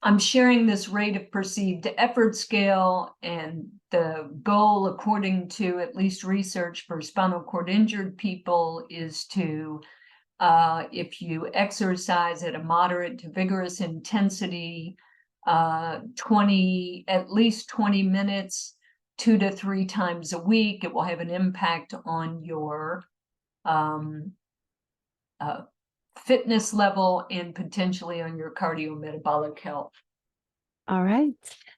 I'm sharing this rate of perceived effort scale, and the goal, according to at least research for spinal cord injured people, is to, if you exercise at a moderate to vigorous intensity, at least 20 minutes, 2 to 3 times a week, it will have an impact on your um, uh, fitness level and potentially on your cardiometabolic health. All right.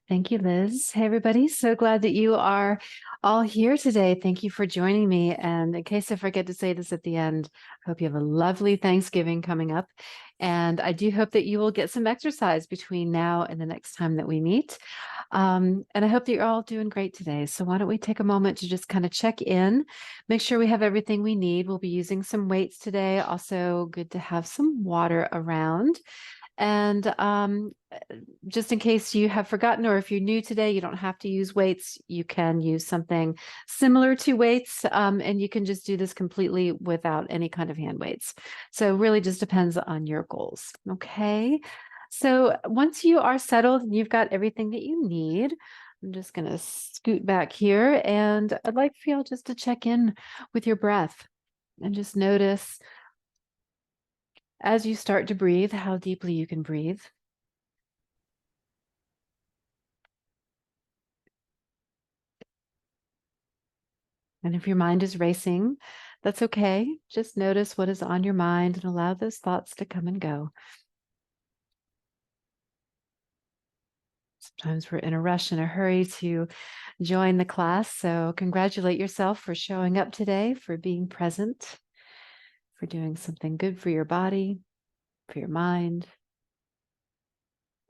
Thank you, Liz. Hey, everybody. So glad that you are all here today. Thank you for joining me. And in case I forget to say this at the end, I hope you have a lovely Thanksgiving coming up. And I do hope that you will get some exercise between now and the next time that we meet. And I hope that you're all doing great today. So why don't we take a moment to just kind of check in, make sure we have everything we need. We'll be using some weights today. Also, good to have some water around. And just in case you have forgotten, or if you're new today, you don't have to use weights. You can use something similar to weights, and you can just do this completely without any kind of hand weights. So it really just depends on your goals. Okay. So once you are settled and you've got everything that you need, I'm just going to scoot back here, and I'd like for you all just to check in with your breath and just notice as you start to breathe, how deeply you can breathe. And if your mind is racing, that's okay. Just notice what is on your mind and allow those thoughts to come and go. Sometimes we're in a rush and a hurry to join the class. So congratulate yourself for showing up today, for being present, for doing something good for your body, for your mind,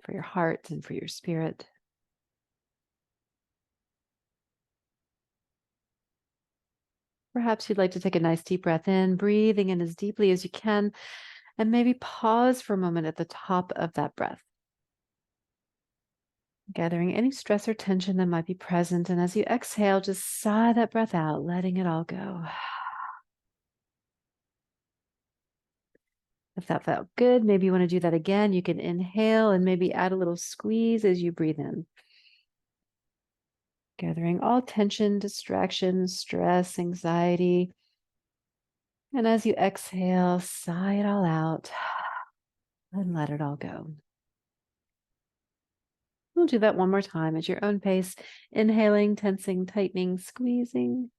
for your heart, and for your spirit. Perhaps you'd like to take a nice deep breath in, breathing in as deeply as you can, and maybe pause for a moment at the top of that breath, gathering any stress or tension that might be present. And as you exhale, just sigh that breath out, letting it all go. If that felt good, maybe you want to do that again. You can inhale and maybe add a little squeeze as you breathe in, gathering all tension, distraction, stress, anxiety. And as you exhale, sigh it all out and let it all go. We'll do that one more time at your own pace. Inhaling, tensing, tightening, squeezing.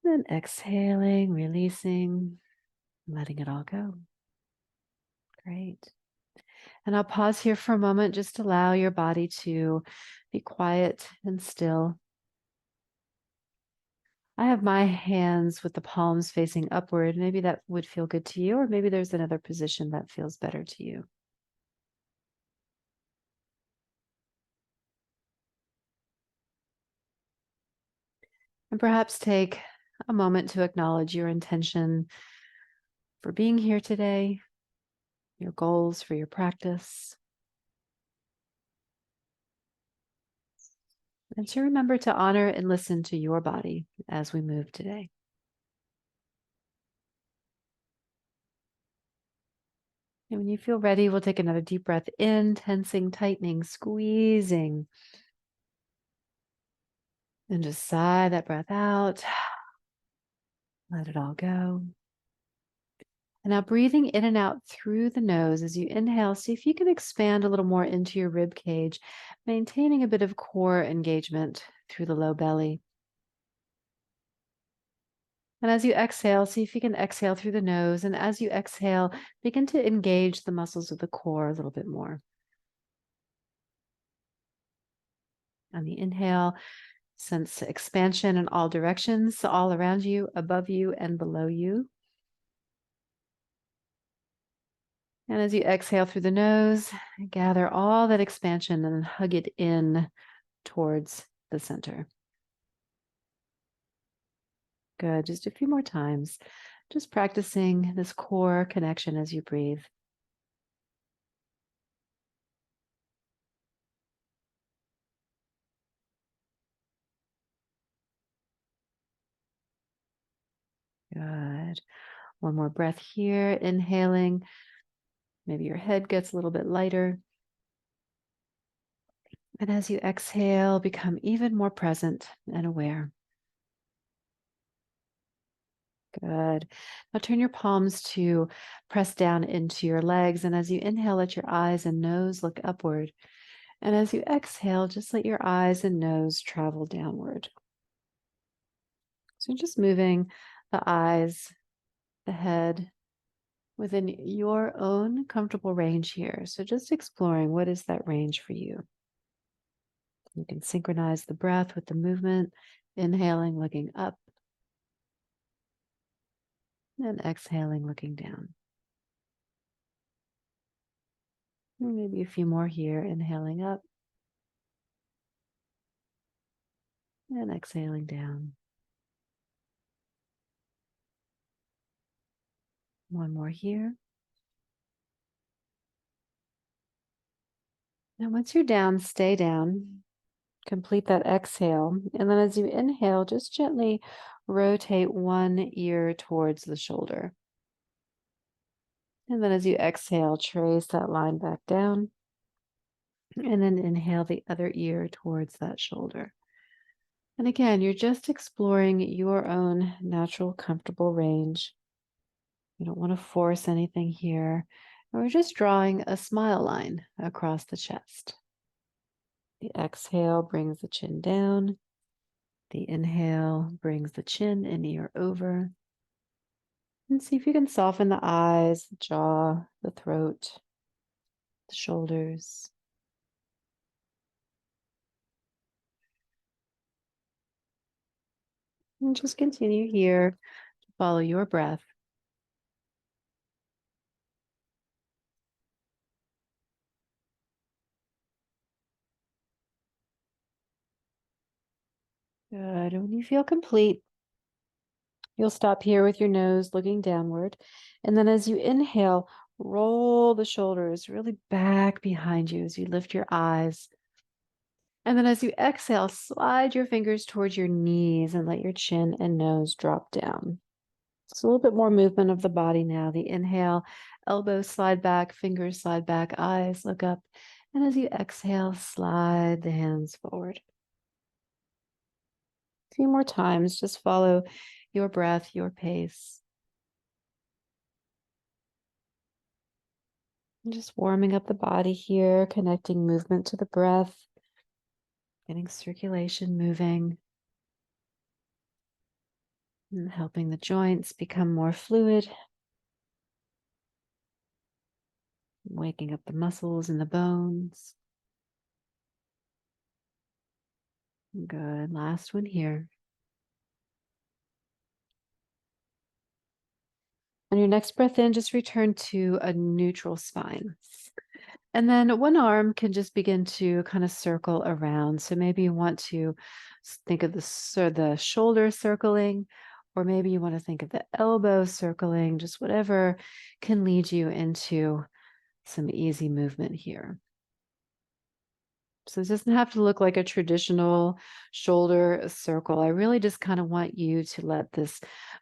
Then exhaling, releasing, letting it all go. Great. And I'll pause here for a moment. Just allow your body to be quiet and still. I have my hands with the palms facing upward. Maybe that would feel good to you, or maybe there's another position that feels better to you. And perhaps take a moment to acknowledge your intention for being here today, your goals for your practice, and to remember to honor and listen to your body as we move today. And when you feel ready, we'll take another deep breath in, tensing, tightening, squeezing. And just sigh that breath out. Let it all go. And now breathing in and out through the nose as you inhale, see if you can expand a little more into your rib cage, maintaining a bit of core engagement through the low belly. And as you exhale, see if you can exhale through the nose. And as you exhale, begin to engage the muscles of the core a little bit more. On the inhale, sense expansion in all directions, all around you, above you, and below you. And as you exhale through the nose, gather all that expansion and hug it in towards the center. Good. Just a few more times. Just practicing this core connection as you breathe. Good. One more breath here. Inhaling Maybe your head gets a little bit lighter. And as you exhale, become even more present and aware. Good. Now turn your palms to press down into your legs. And as you inhale, let your eyes and nose look upward. And as you exhale, just let your eyes and nose travel downward. So just moving the eyes, the head within your own comfortable range here. So just exploring, what is that range for you? You can synchronize the breath with the movement, inhaling, looking up, and exhaling, looking down. And maybe a few more here, inhaling up and exhaling down. One more here. Now, once you're down, stay down. Complete that exhale. And then as you inhale, just gently rotate one ear towards the shoulder. And then as you exhale, trace that line back down. And then inhale the other ear towards that shoulder. And again, you're just exploring your own natural, comfortable range. You don't want to force anything here. And we're just drawing a smile line across the chest. The exhale brings the chin down. The inhale brings the chin and ear over. And see if you can soften the eyes, the jaw, the throat, the shoulders. And just continue here to follow your breath. Good. When you feel complete, you'll stop here with your nose looking downward. And then as you inhale, roll the shoulders really back behind you as you lift your eyes. And then as you exhale, slide your fingers towards your knees and let your chin and nose drop down. So a little bit more movement of the body now. The inhale, elbows slide back, fingers slide back, eyes look up. And as you exhale, slide the hands forward. A few more times, just follow your breath, your pace. And just warming up the body here, connecting movement to the breath, getting circulation moving, and helping the joints become more fluid, waking up the muscles and the bones. Good. Last one here. On your next breath in, just return to a neutral spine. And then one arm can just begin to kind of circle around. So maybe you want to think of the shoulder circling, or maybe you want to think of the elbow circling, just whatever can lead you into some easy movement here. So it doesn't have to look like a traditional shoulder circle. I really just kind of want you to let this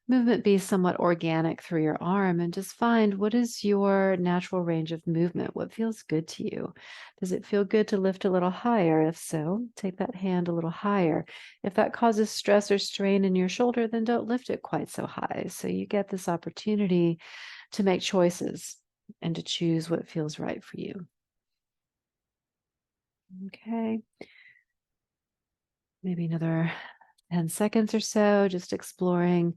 movement be somewhat organic through your arm and just find, what is your natural range of movement? What feels good to you? Does it feel good to lift a little higher? If so, take that hand a little higher. If that causes stress or strain in your shoulder, then don't lift it quite so high. So you get this opportunity to make choices and to choose what feels right for you. Okay. Maybe another 10 seconds or so, just exploring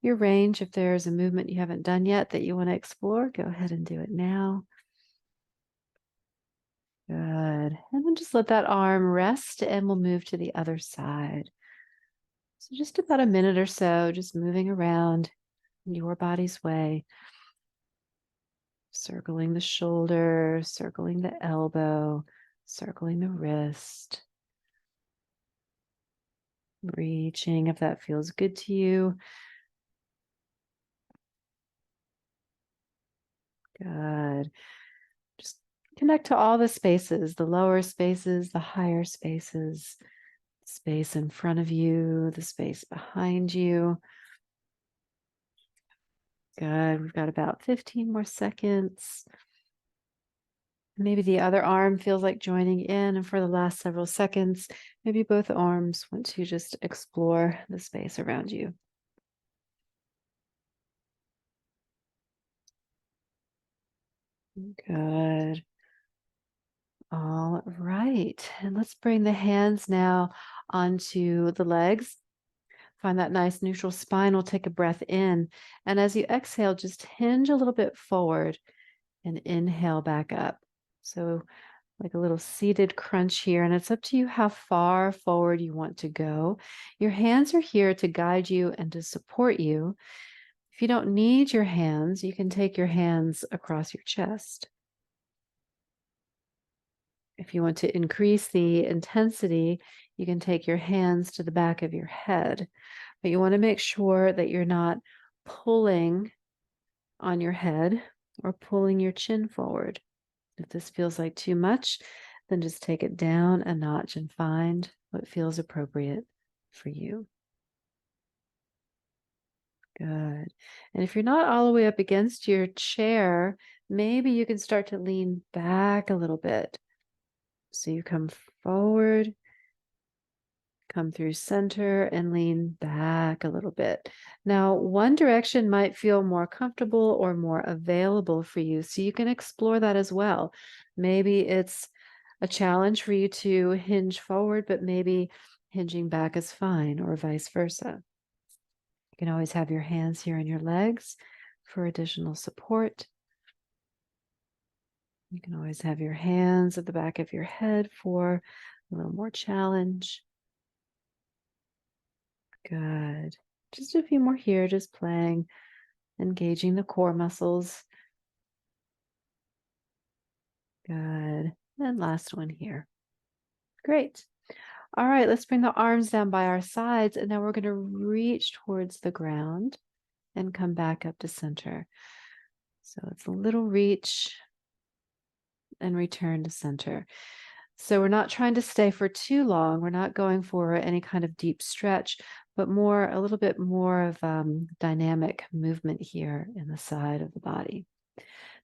your range. If there's a movement you haven't done yet that you want to explore, go ahead and do it now. Good. And then just let that arm rest and we'll move to the other side. So just about a minute or so, just moving around your body's way. Circling the shoulder, circling the elbow, circling the wrist. Reaching if that feels good to you. Good. Just connect to all the spaces, the lower spaces, the higher spaces, space in front of you, the space behind you. Good. We've got about 15 more seconds. Maybe the other arm feels like joining in, and for the last several seconds, maybe both arms want to just explore the space around you. Good. All right. And let's bring the hands now onto the legs. Find that nice neutral spine. We'll take a breath in. And as you exhale, just hinge a little bit forward and inhale back up. So, like a little seated crunch here. And it's up to you how far forward you want to go. Your hands are here to guide you and to support you. If you don't need your hands, you can take your hands across your chest. If you want to increase the intensity, you can take your hands to the back of your head. But you want to make sure that you're not pulling on your head or pulling your chin forward. If this feels like too much, then just take it down a notch and find what feels appropriate for you. Good. And if you're not all the way up against your chair, maybe you can start to lean back a little bit. So you come forward, come through center, and lean back a little bit. Now, one direction might feel more comfortable or more available for you, so you can explore that as well. Maybe it's a challenge for you to hinge forward, but maybe hinging back is fine, or vice versa. You can always have your hands here on your legs for additional support. You can always have your hands at the back of your head for a little more challenge. Good. Just a few more here, just playing, engaging the core muscles. Good. And last one here. Great. All right, let's bring the arms down by our sides, and now we're going to reach towards the ground and come back up to center. So it's a little reach and return to center. So we're not trying to stay for too long. We're not going for any kind of deep stretch, but more, a little bit more of dynamic movement here in the side of the body.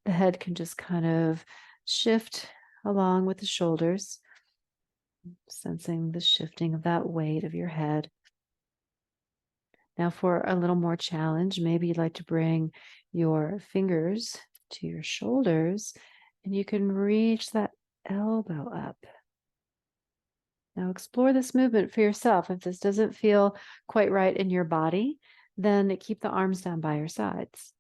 The head can just kind of shift along with the shoulders, sensing the shifting of that weight of your head. Now for a little more challenge, maybe you'd like to bring your fingers to your shoulders, and you can reach that elbow up. Now explore this movement for yourself. If this doesn't feel quite right in your body, then keep the arms down by your sides.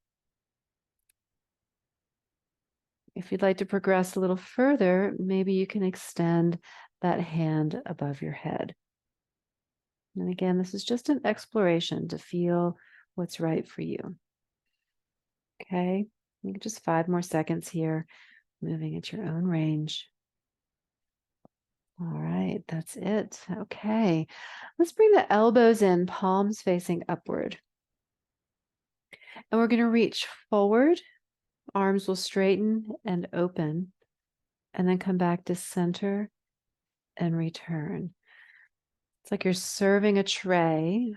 If you'd like to progress a little further, maybe you can extend that hand above your head. And again, this is just an exploration to feel what's right for you. Okay, just 5 more seconds here, moving at your own range. All right, that's it. Okay, let's bring the elbows in, palms facing upward. And we're going to reach forward. Arms will straighten and open, and then come back to center and return. It's like you're serving a tray,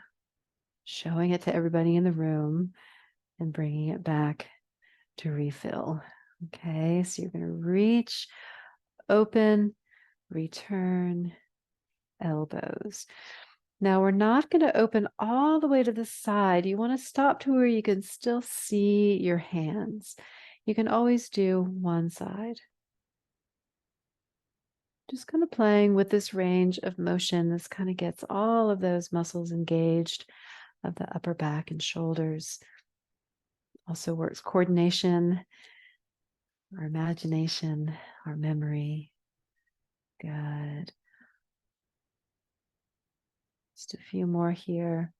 showing it to everybody in the room, and bringing it back to refill. Okay, so you're going to reach, open, return, elbows. Now we're not going to open all the way to the side. You want to stop to where you can still see your hands. You can always do one side. Just kind of playing with this range of motion. This kind of gets all of those muscles engaged of the upper back and shoulders. Also works coordination, our imagination, our memory. Good. Just a few more here.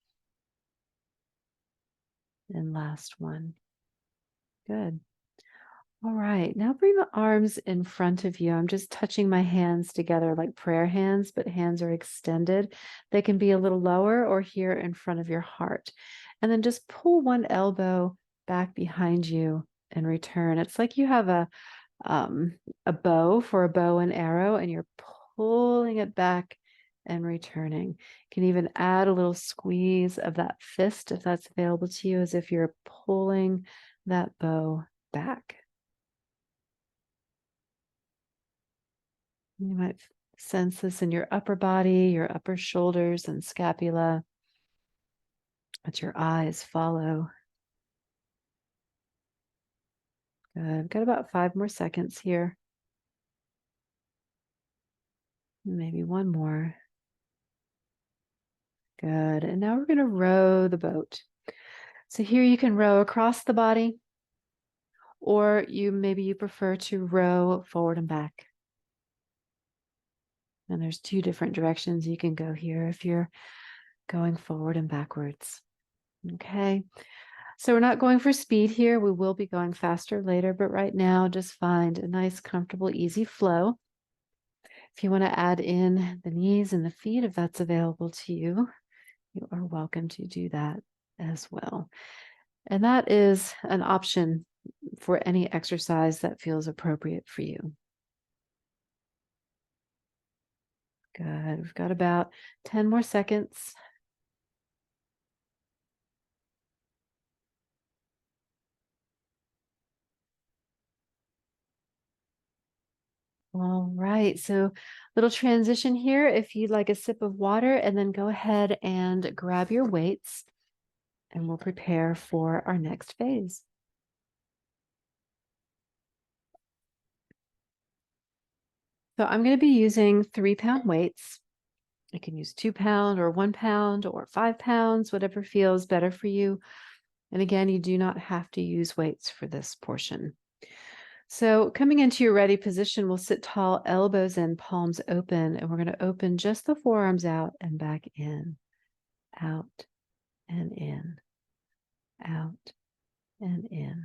And last one. Good. All right, now bring the arms in front of you. I'm just touching my hands together like prayer hands, but hands are extended. They can be a little lower or here in front of your heart. And then just pull one elbow back behind you and return. It's like you have a bow for a bow and arrow, and you're pulling it back and returning. You can even add a little squeeze of that fist if that's available to you, as if you're pulling that bow back. You might sense this in your upper body, your upper shoulders and scapula. Let your eyes follow. Good. I've got about 5 more seconds here. Maybe one more. Good. And now we're going to row the boat. So here you can row across the body, or maybe you prefer to row forward and back. And there's 2 different directions you can go here if you're going forward and backwards. Okay. So we're not going for speed here. We will be going faster later, but right now just find a nice, comfortable, easy flow. If you want to add in the knees and the feet, if that's available to you, you are welcome to do that as well. And that is an option for any exercise that feels appropriate for you. Good. We've got about 10 more seconds. All right. So little transition here. If you'd like a sip of water, and then go ahead and grab your weights, and we'll prepare for our next phase. So I'm going to be using 3-pound weights. You can use 2-pound or 1-pound or 5 pounds, whatever feels better for you. And again, you do not have to use weights for this portion. So coming into your ready position, we'll sit tall, elbows in, palms open, and we're going to open just the forearms out and back in, out and in, out and in.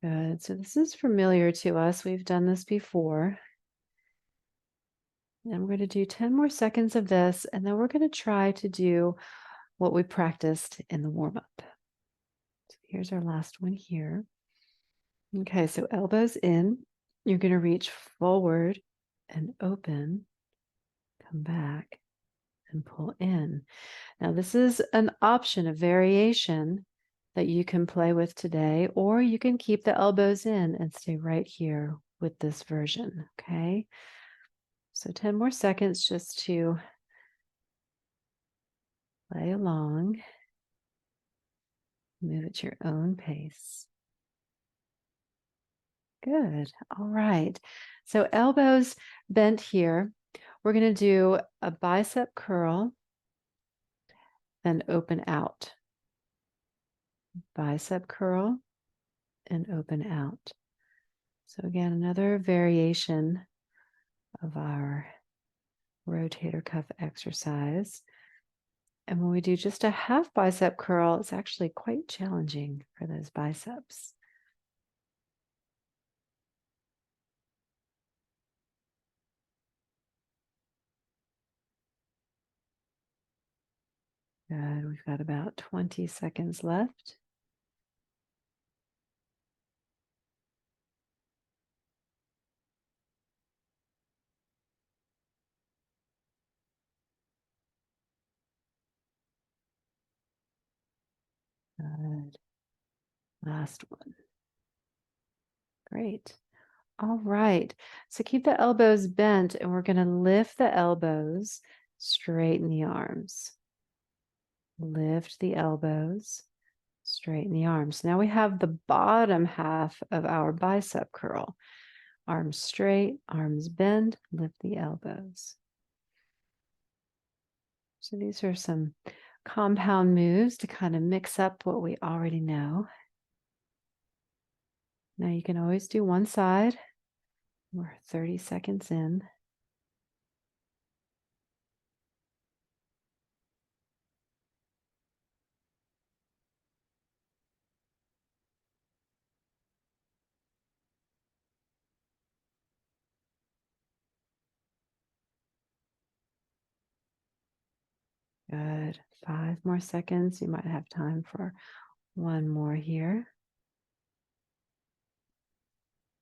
Good. So this is familiar to us. We've done this before. And we're going to do 10 more seconds of this, and then we're going to try to do what we practiced in the warm-up. So here's our last one here. Okay, so elbows in. You're going to reach forward and open, come back and pull in. Now, this is an option, a variation that you can play with today, or you can keep the elbows in and stay right here with this version, okay? So 10 more seconds just to play along. Move at your own pace. Good. All right. So elbows bent here. We're going to do a bicep curl, then open out. Bicep curl and open out. So again, another variation of our rotator cuff exercise. And when we do just a half bicep curl, it's actually quite challenging for those biceps. Good. We've got about 20 seconds left. Good. Last one. Great. All right. So keep the elbows bent, and we're going to lift the elbows, straighten the arms. Lift the elbows, straighten the arms. Now we have the bottom half of our bicep curl. Arms straight, arms bend, lift the elbows. So these are some compound moves to kind of mix up what we already know. Now you can always do one side. We're 30 seconds in. Good. 5 more seconds. You might have time for one more here.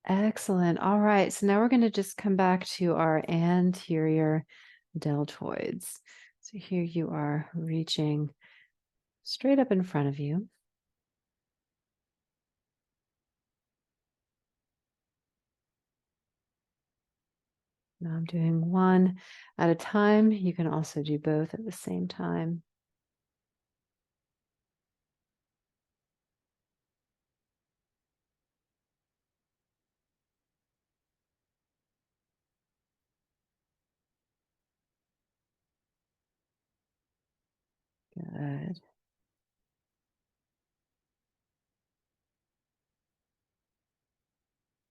Excellent. All right. So now we're going to just come back to our anterior deltoids. So here you are reaching straight up in front of you. Now I'm doing one at a time. You can also do both at the same time. Good.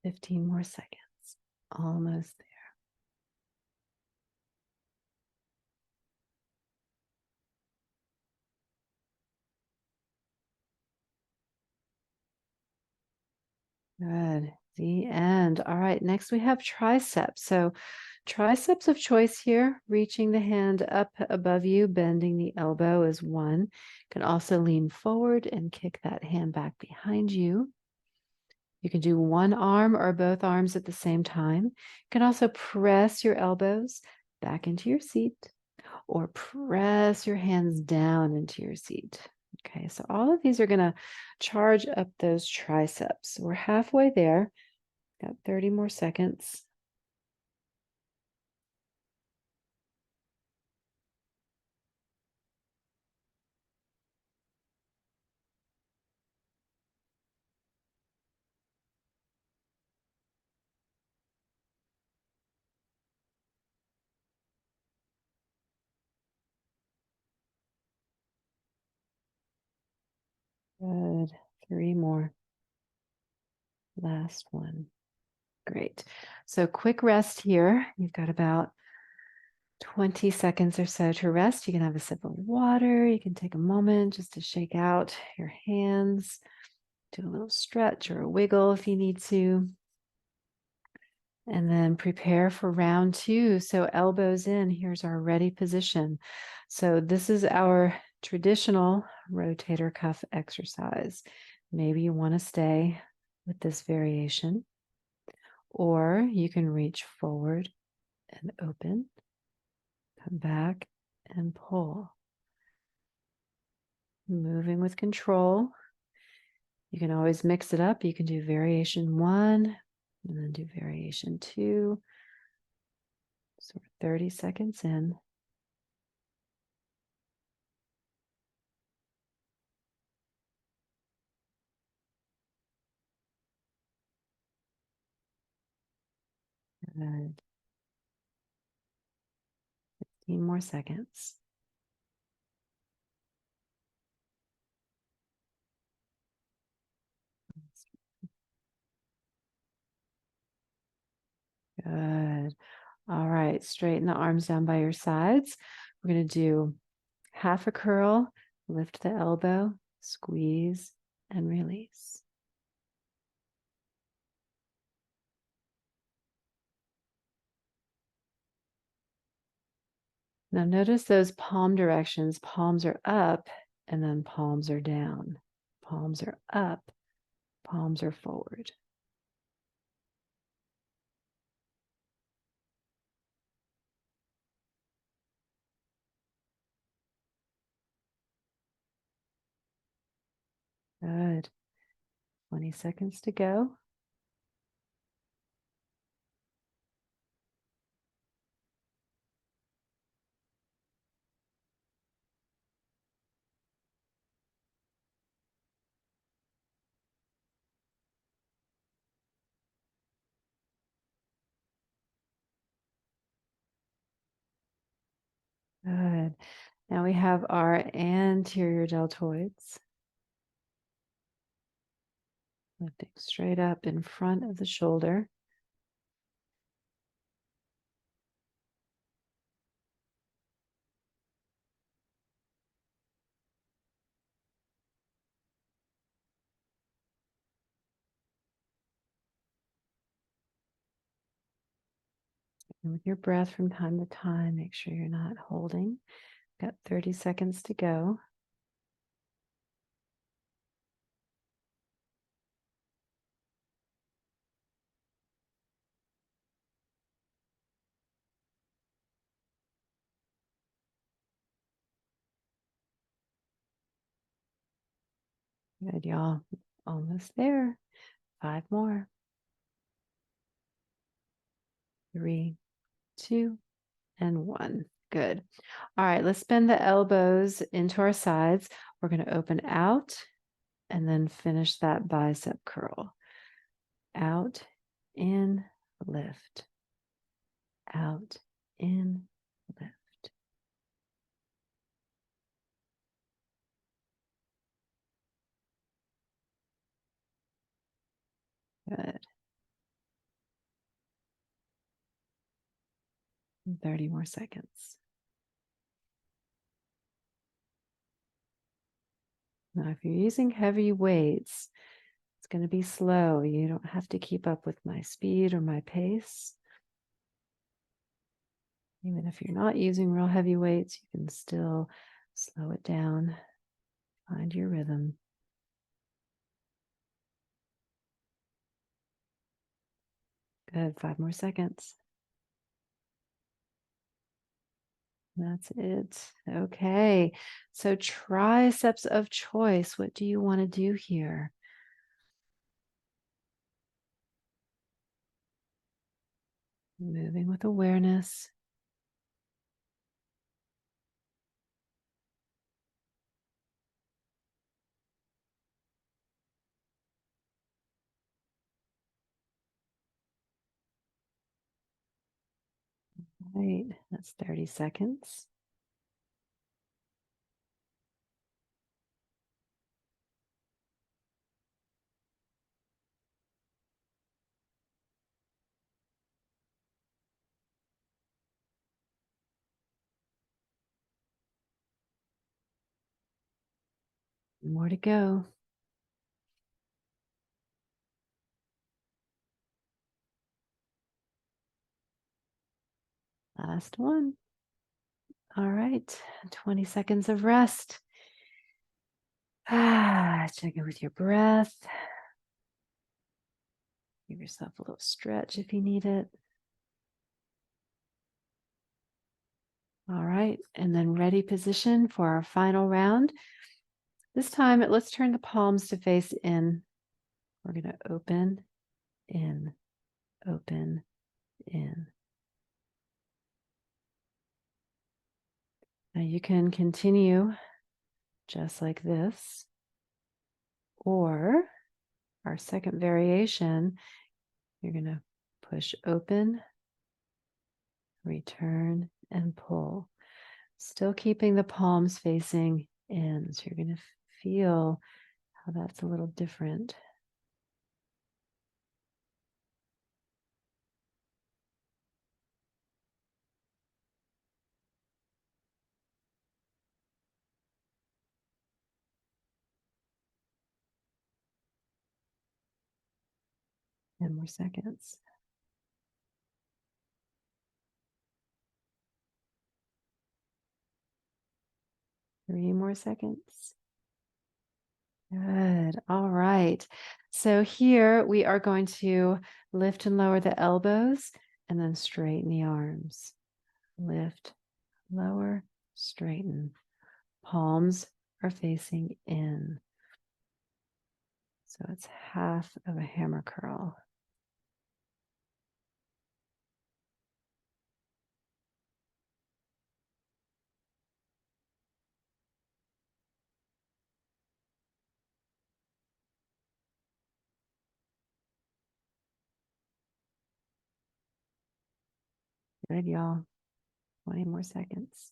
Fifteen more seconds. Almost there. Good. The end. All right. Next we have triceps. So triceps of choice here, reaching the hand up above you, bending the elbow is one. You can also lean forward and kick that hand back behind you. You can do one arm or both arms at the same time. You can also press your elbows back into your seat or press your hands down into your seat. Okay, so all of these are going to charge up those triceps. We're halfway there. Got 30 more seconds. Good. 3 more. Last one. Great. So quick rest here. You've got about 20 seconds or so to rest. You can have a sip of water. You can take a moment just to shake out your hands, do a little stretch or a wiggle if you need to. And then prepare for round 2. So elbows in, here's our ready position. So this is our traditional rotator cuff exercise. Maybe you want to stay with this variation, or you can reach forward and open, come back and pull. Moving with control. You can always mix it up. You can do variation 1 and then do variation 2. So we're 30 seconds in. Good. 15 more seconds. Good. All right, straighten the arms down by your sides. We're going to do half a curl, lift the elbow, squeeze, and release. Now notice those palm directions. Palms are up and then palms are down. Palms are up, palms are forward. Good. 20 seconds to go. Good. Now we have our anterior deltoids. Lifting straight up in front of the shoulder. And with your breath from time to time, make sure you're not holding. Got 30 seconds to go. Good, y'all. Almost there. 5 more. 3, 2, and 1. Good. All right, let's bend the elbows into our sides. We're going to open out and then finish that bicep curl. Out, in, lift. Out, in, lift. Good. 30 more seconds. Now, if you're using heavy weights, it's going to be slow. You don't have to keep up with my speed or my pace. Even if you're not using real heavy weights, you can still slow it down, find your rhythm. Good, 5 more seconds. That's it. Okay, so triceps of choice. What do you want to do here? Moving with awareness. Right, that's 30 seconds. More to go. Last one. All right, 20 seconds of rest. Check in with your breath. Give yourself a little stretch if you need it. All right, and then ready position for our final round. This time, let's turn the palms to face in. We're going to open, in, open, in. Now you can continue just like this, or our second variation, you're going to push open, return, and pull. Still keeping the palms facing in. So you're going to feel how that's a little different. And more seconds. Three more seconds. Good. All right. So here we are going to lift and lower the elbows and then straighten the arms. Lift, lower, straighten. Palms are facing in. So it's half of a hammer curl. Good, y'all. 20 more seconds.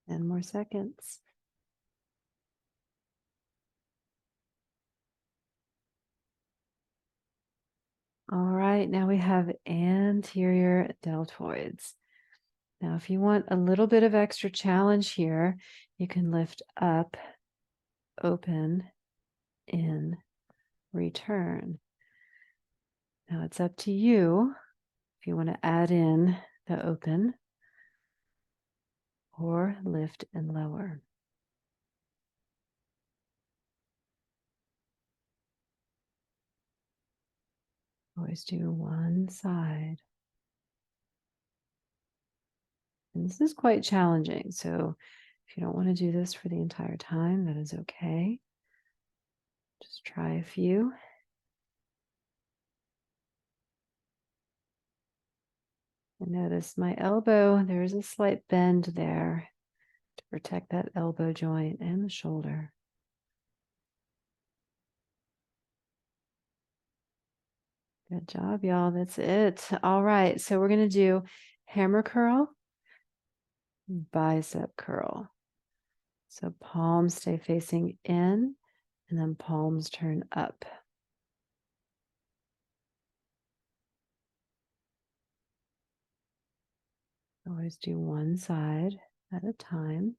And more seconds. All right, now we have anterior deltoids. Now, if you want a little bit of extra challenge here, you can lift up, open, in, return. Now it's up to you if you want to add in the open or lift and lower. Always do one side. And this is quite challenging. So If you don't want to do this for the entire time, that is okay. Just try a few. And notice my elbow, there's a slight bend there to protect that elbow joint and the shoulder. Good job, y'all. That's it. All right. So we're going to do hammer curl, bicep curl. So palms stay facing in and then palms turn up. Always do one side at a time.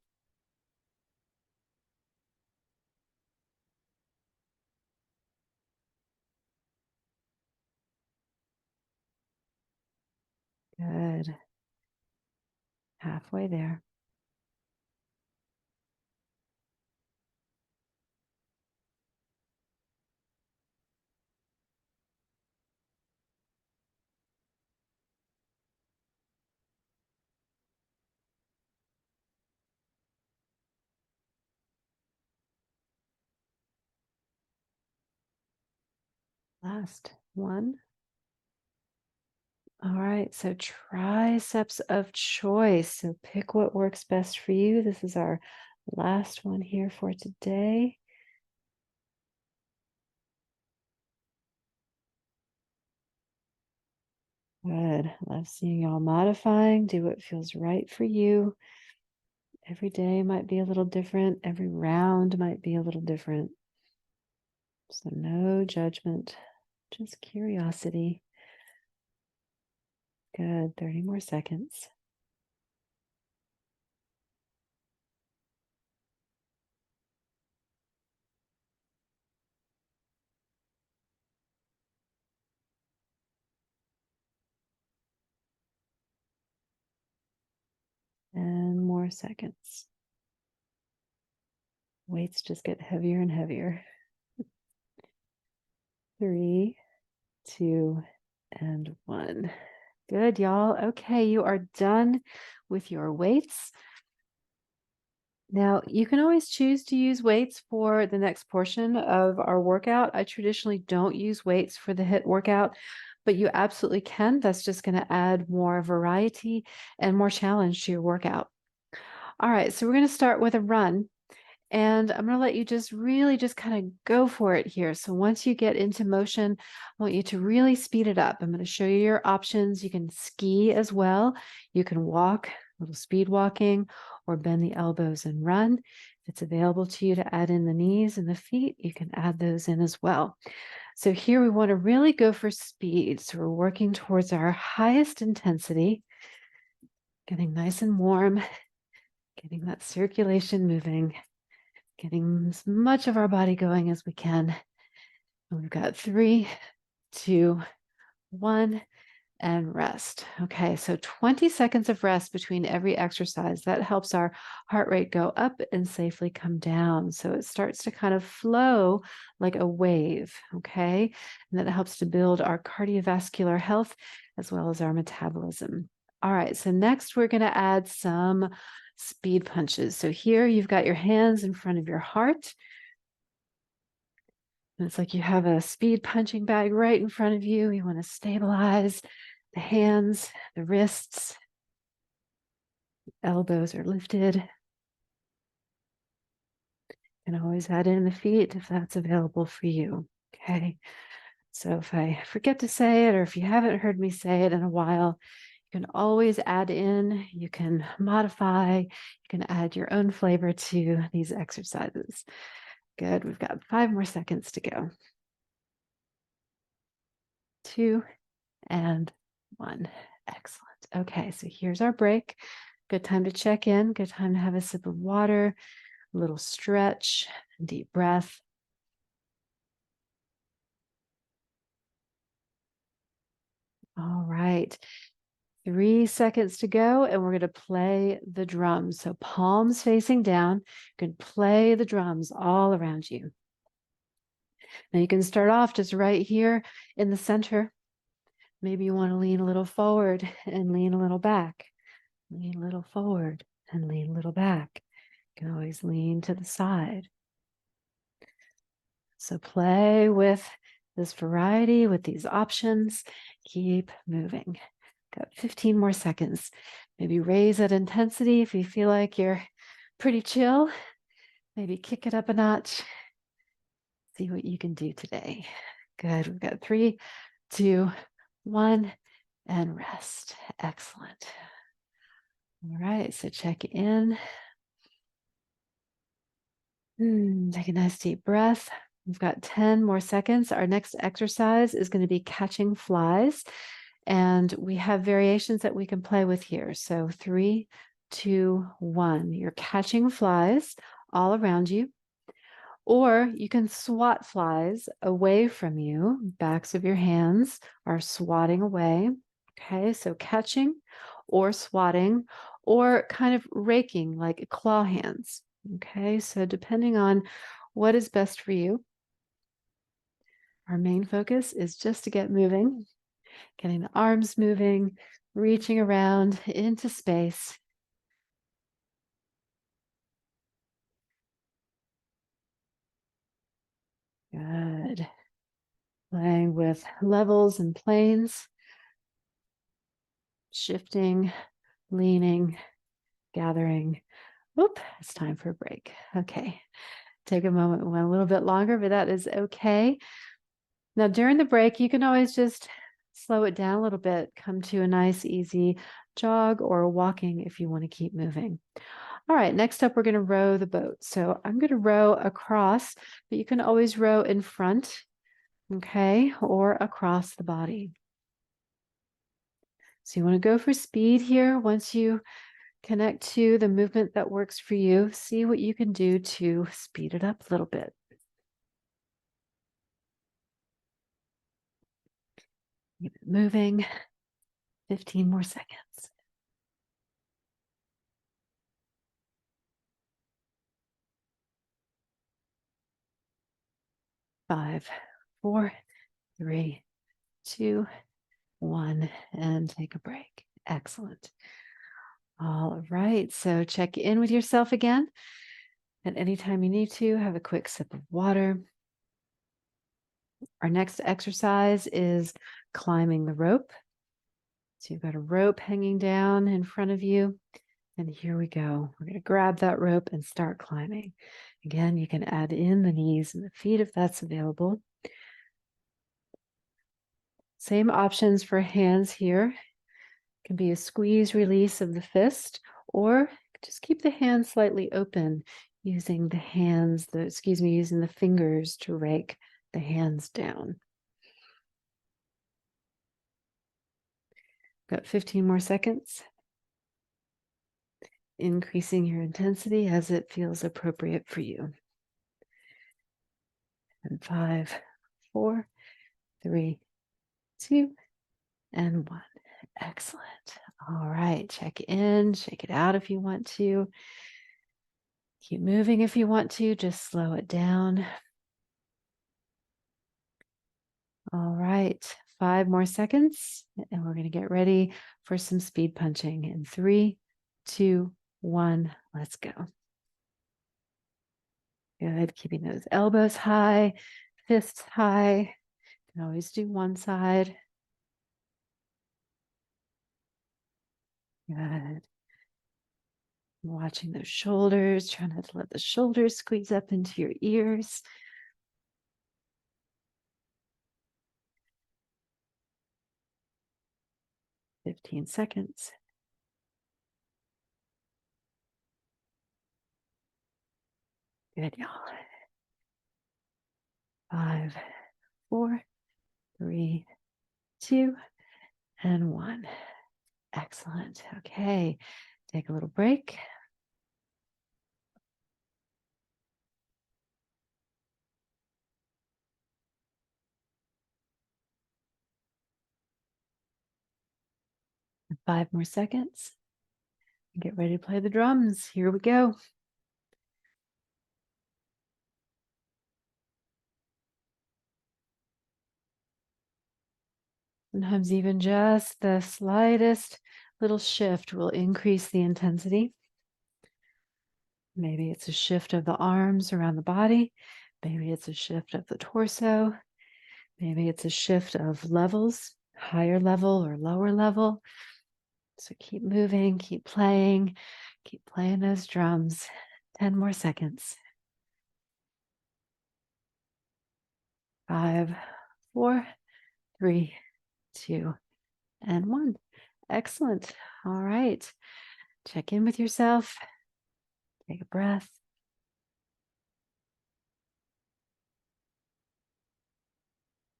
Good. Halfway there. Last one. All right, so triceps of choice. So pick what works best for you. This is our last one here for today. Good. Love seeing y'all modifying. Do what feels right for you. Every day might be a little different. Every round might be a little different. So no judgment, just curiosity. Good. 30 more seconds. And more seconds. Weights just get heavier and heavier. 3, 2, and 1. Good, y'all. Okay, you are done with your weights. Now, you can always choose to use weights for the next portion of our workout. I traditionally don't use weights for the HIIT workout, but you absolutely can. That's just going to add more variety and more challenge to your workout. All right, so we're going to start with a run. And I'm going to let you just really just kind of go for it here. So once you get into motion, I want you to really speed it up. I'm going to show you your options. You can ski as well. You can walk, a little speed walking, or bend the elbows and run. If it's available to you to add in the knees and the feet, you can add those in as well. So here we want to really go for speed. So we're working towards our highest intensity, getting nice and warm, getting that circulation moving, getting as much of our body going as we can. And we've got 3, 2, 1, and rest. Okay, so 20 seconds of rest between every exercise. That helps our heart rate go up and safely come down. So it starts to kind of flow like a wave, okay? And that helps to build our cardiovascular health as well as our metabolism. All right, so next we're going to add some speed punches. So here you've got your hands in front of your heart. And it's like you have a speed punching bag right in front of you. You want to stabilize the hands, the wrists, elbows are lifted. You can always add in the feet if that's available for you. Okay. So if I forget to say it, or if you haven't heard me say it in a while, you can always add in, you can modify, you can add your own flavor to these exercises. Good. We've got 5 more seconds to go. 2 and 1. Excellent. Okay, so here's our break. Good time to check in. Good time to have a sip of water, a little stretch, deep breath. All right. 3 seconds to go, and we're going to play the drums. So palms facing down. You can play the drums all around you. Now you can start off just right here in the center. Maybe you want to lean a little forward and lean a little back. Lean a little forward and lean a little back. You can always lean to the side. So play with this variety, with these options. Keep moving. Got 15 more seconds. Maybe raise that intensity if you feel like you're pretty chill. Maybe kick it up a notch. See what you can do today. Good. We've got 3, 2, 1, and rest. Excellent. All right. So check in. Take a nice deep breath. We've got 10 more seconds. Our next exercise is going to be catching flies. And we have variations that we can play with here. So 3, 2, 1. You're catching flies all around you. Or you can swat flies away from you. Backs of your hands are swatting away. Okay, so catching or swatting or kind of raking like claw hands. Okay, so depending on what is best for you, our main focus is just to get moving, getting the arms moving, reaching around into space. Good. Playing with levels and planes, shifting, leaning, gathering. Whoop, it's time for a break. Okay. Take a moment, we went a little bit longer, but that is okay. Now, during the break, you can always just slow it down a little bit, come to a nice, easy jog or walking if you want to keep moving. All right, next up, we're going to row the boat. So I'm going to row across, but you can always row in front, okay, or across the body. So you want to go for speed here. Once you connect to the movement that works for you, see what you can do to speed it up a little bit. Keep it moving. 15 more seconds. 5, 4, 3, 2, 1, and take a break. Excellent. All right, so check in with yourself again. At any time you need to, have a quick sip of water. Our next exercise is climbing the rope. So you've got a rope hanging down in front of you. And here we go. We're going to grab that rope and start climbing. Again, you can add in the knees and the feet if that's available. Same options for hands here. It can be a squeeze release of the fist, or just keep the hands slightly open using the hands, using the fingers to rake the hands down. Got 15 more seconds. Increasing your intensity as it feels appropriate for you. And 5, 4, 3, 2, and 1. Excellent. All right, check in, shake it out if you want to. Keep moving if you want to, just slow it down. All right, 5 more seconds, and we're going to get ready for some speed punching in 3, 2, 1, let's go. Good, keeping those elbows high, fists high. You can always do one side. Good. Watching those shoulders, try not to let the shoulders squeeze up into your ears. Fifteen seconds. Good, y'all. 5, 4, 3, 2, and 1. Excellent. Okay, take a little break. And 5 more seconds. Get ready to play the drums. Here we go. Sometimes even just the slightest little shift will increase the intensity. Maybe it's a shift of the arms around the body. Maybe it's a shift of the torso. Maybe it's a shift of levels, higher level or lower level. So keep moving, keep playing those drums. 10 more seconds. 5, 4, 3, 2, and 1. Excellent. All right. Check in with yourself. Take a breath.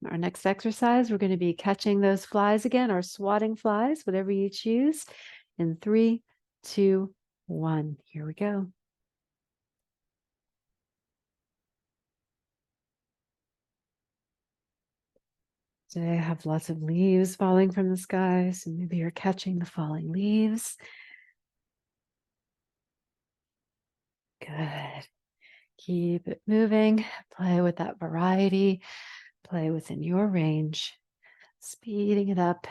Our next exercise, we're going to be catching those flies again, or swatting flies, whatever you choose. In 3, 2, 1. Here we go. Today I have lots of leaves falling from the sky, so maybe you're catching the falling leaves. Good. Keep it moving. Play with that variety. Play within your range. Speeding it up.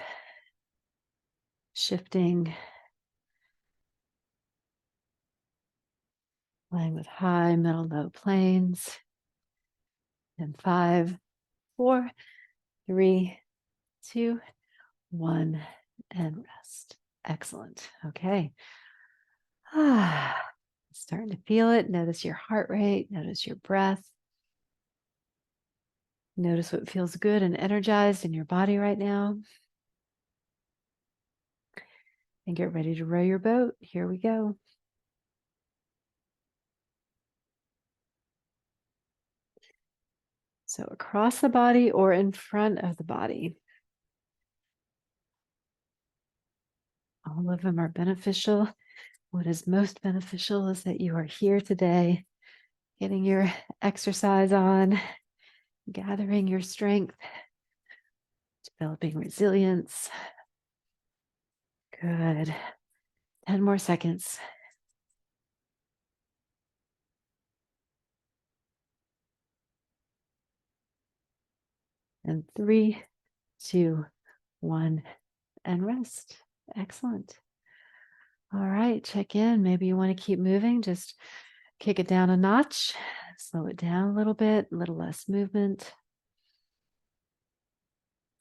Shifting. Playing with high, middle, low planes. And 5, 4, 3, 2, 1, and rest. Excellent. Okay. Starting to feel it. Notice your heart rate. Notice your breath. Notice what feels good and energized in your body right now. And get ready to row your boat. Here we go. So across the body or in front of the body. All of them are beneficial. What is most beneficial is that you are here today, getting your exercise on, gathering your strength, developing resilience. Good. 10 more seconds. And 3, 2, 1, and rest. Excellent. All right, check in. Maybe you want to keep moving. Just kick it down a notch, slow it down a little bit, a little less movement.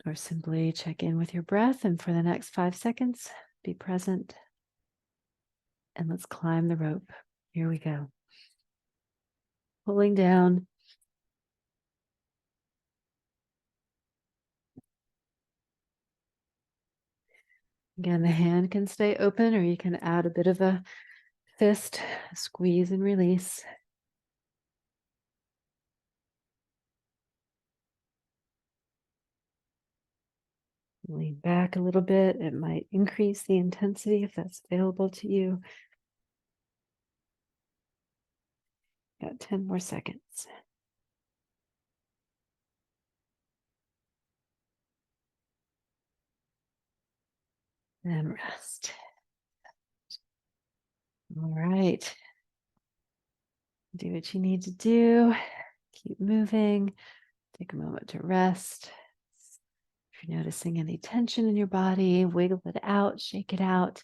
Or simply check in with your breath, and for the next 5 seconds, be present. And let's climb the rope. Here we go. Pulling down. Again, the hand can stay open, or you can add a bit of a fist, squeeze and release. Lean back a little bit. It might increase the intensity if that's available to you. Got 10 more seconds. And rest. All right. Do what you need to do. Keep moving. Take a moment to rest. If you're noticing any tension in your body, wiggle it out, shake it out,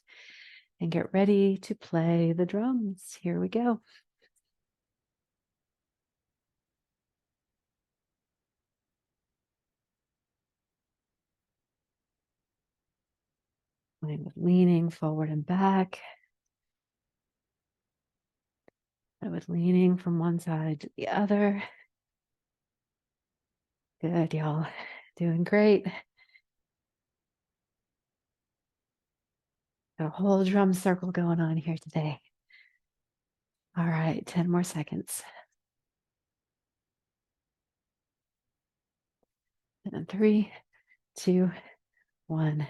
and get ready to play the drums. Here we go. Playing with leaning forward and back. And with leaning from one side to the other. Good, y'all. Doing great. Got a whole drum circle going on here today. All right, 10 more seconds. And 3, 2, 1,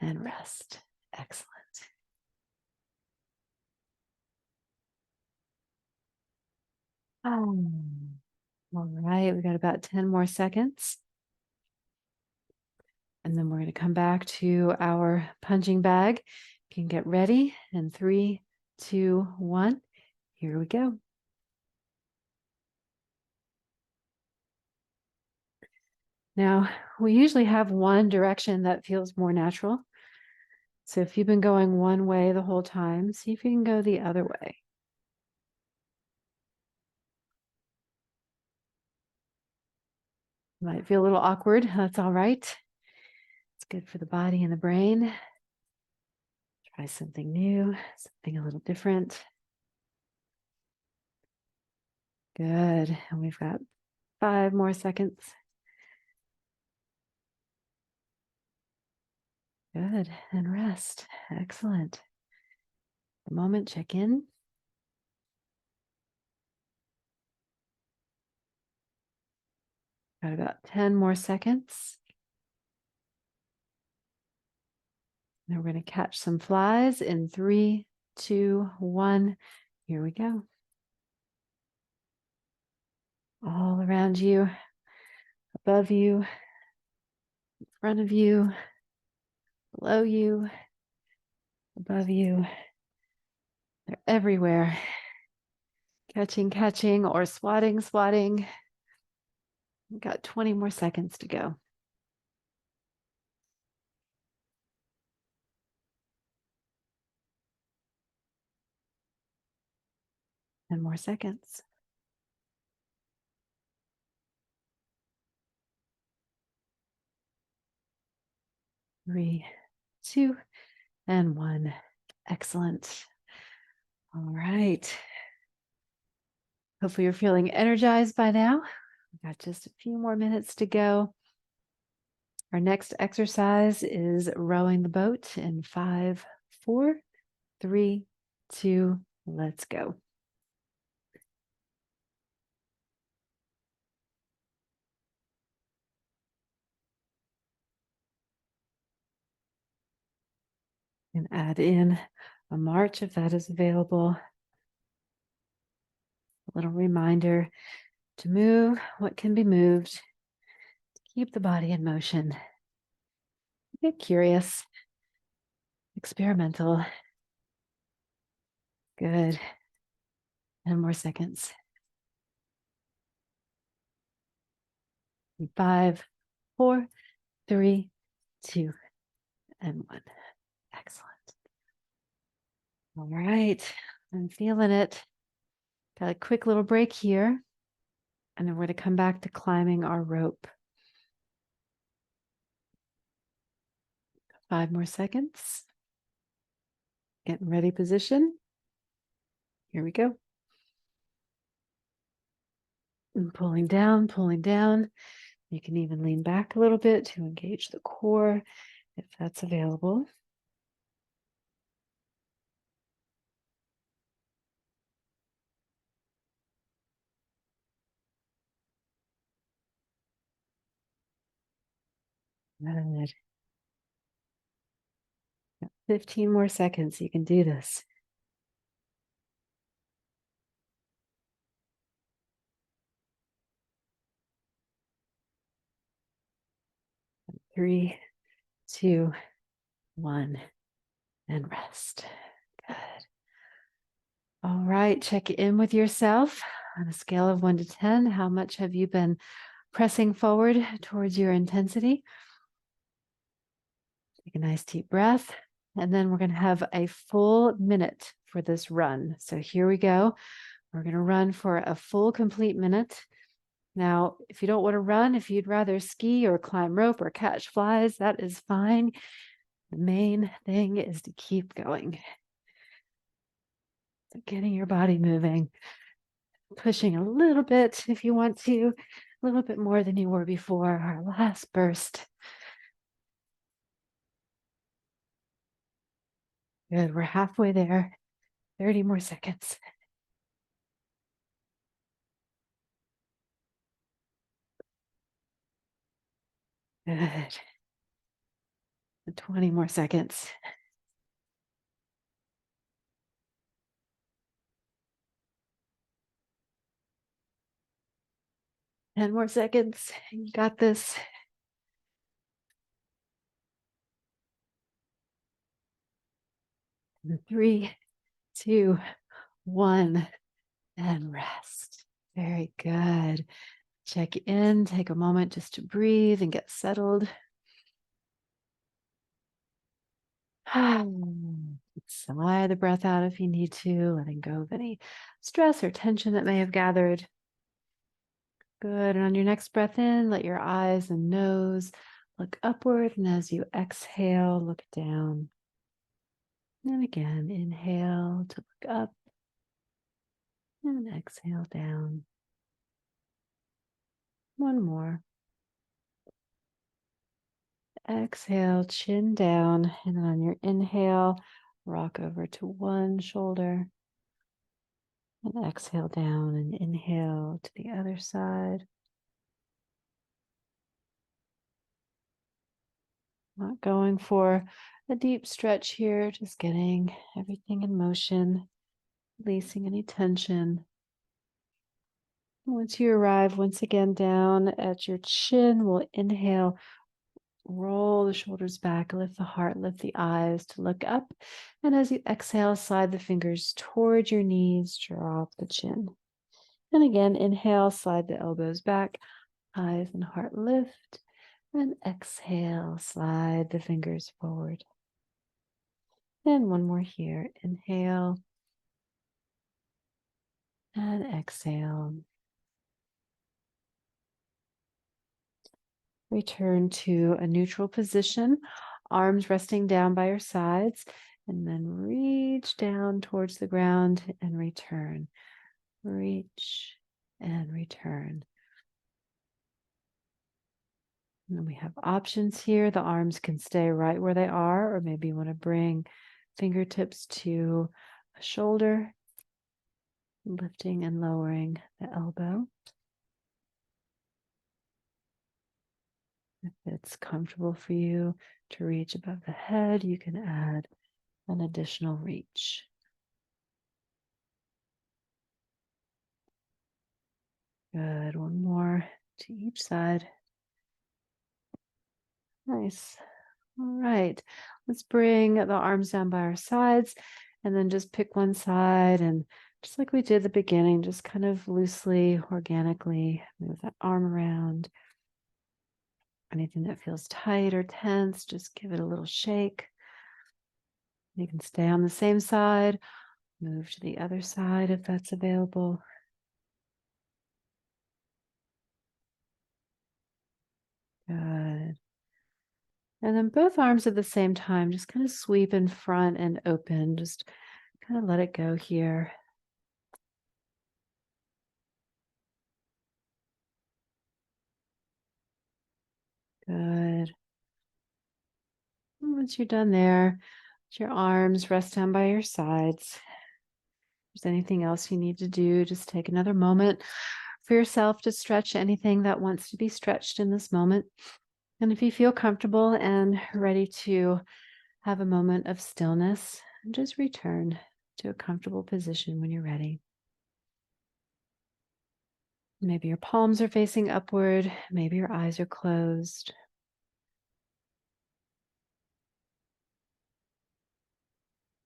and rest. Excellent. All right, we got about 10 more seconds. And then we're going to come back to our punching bag. You can get ready. And 3, 2, 1. Here we go. Now, we usually have one direction that feels more natural. So if you've been going one way the whole time, see if you can go the other way. Might feel a little awkward. That's all right. It's good for the body and the brain. Try something new, something a little different. Good. And we've got 5 more seconds. Good. And rest. Excellent. A moment, check in. Got about 10 more seconds. Now we're going to catch some flies in 3, 2, 1. Here we go. All around you, above you, in front of you, below you, above you. They're everywhere. Catching, or swatting. We've got 20 more seconds to go. And more seconds. 3, 2, and 1. Excellent. All right. Hopefully you're feeling energized by now. We've got just a few more minutes to go. Our next exercise is rowing the boat in 5, 4, 3, 2, let's go. And add in a march if that is available. A little reminder to move what can be moved, to keep the body in motion. Get curious, experimental. Good. 10 more seconds. 5, 4, 3, 2, and 1. Excellent. All right. I'm feeling it. Got a quick little break here. And then we're going to come back to climbing our rope. 5 more seconds. Getting ready position. Here we go. And pulling down, pulling down. You can even lean back a little bit to engage the core if that's available. Good. 15 more seconds. You can do this. 3, 2, 1, and rest. Good. All right, check in with yourself on a scale of 1 to 10. How much have you been pressing forward towards your intensity? Take a nice deep breath, and then we're going to have a full minute for this run. So here we go. We're going to run for a full complete minute. Now, if you don't want to run, if you'd rather ski or climb rope or catch flies, that is fine. The main thing is to keep going. So getting your body moving, pushing a little bit if you want to, a little bit more than you were before. Our last burst. Good, we're halfway there. 30 more seconds. Good. 20 more seconds. Ten more seconds. You got this. And 3, 2, 1, and rest. Very good. Check in, take a moment just to breathe and get settled. Sigh the breath out if you need to, letting go of any stress or tension that may have gathered. Good. And on your next breath in, let your eyes and nose look upward. And as you exhale, look down. And again, inhale to look up and exhale down. One more. Exhale, chin down. And then on your inhale, rock over to one shoulder. And exhale down and inhale to the other side. Not going for a deep stretch here, just getting everything in motion, releasing any tension. Once you arrive once again down at your chin, we'll inhale, roll the shoulders back, lift the heart, lift the eyes to look up. And as you exhale, slide the fingers toward your knees, drop the chin. And again, inhale, slide the elbows back, eyes and heart lift. And exhale, slide the fingers forward. And one more here. Inhale and exhale. Return to a neutral position, arms resting down by your sides, and then reach down towards the ground and return. Reach and return. And then we have options here. The arms can stay right where they are, or maybe you want to bring fingertips to a shoulder, lifting and lowering the elbow. If it's comfortable for you to reach above the head, you can add an additional reach. Good. One more to each side. Nice. All right. Let's bring the arms down by our sides and then just pick one side, and just like we did at the beginning, just kind of loosely, organically move that arm around. Anything that feels tight or tense, just give it a little shake. You can stay on the same side, move to the other side if that's available. Good. And then both arms at the same time, just kind of sweep in front and open. Just kind of let it go here. Good. And once you're done there, let your arms rest down by your sides. If there's anything else you need to do, just take another moment for yourself to stretch anything that wants to be stretched in this moment. And if you feel comfortable and ready to have a moment of stillness, just return to a comfortable position when you're ready. Maybe your palms are facing upward. Maybe your eyes are closed.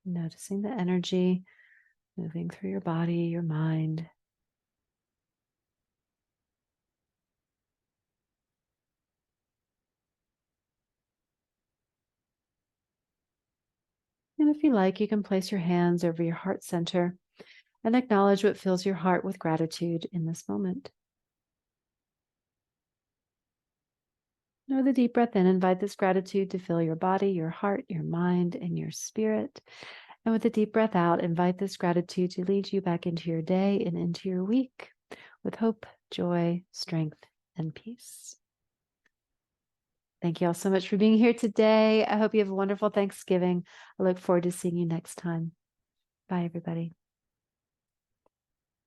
Noticing the energy moving through your body, your mind. And if you like, you can place your hands over your heart center and acknowledge what fills your heart with gratitude in this moment. With a deep breath in, invite this gratitude to fill your body, your heart, your mind, and your spirit. And with a deep breath out, invite this gratitude to lead you back into your day and into your week with hope, joy, strength, and peace. Thank you all so much for being here today. I hope you have a wonderful Thanksgiving. I look forward to seeing you next time. Bye, everybody.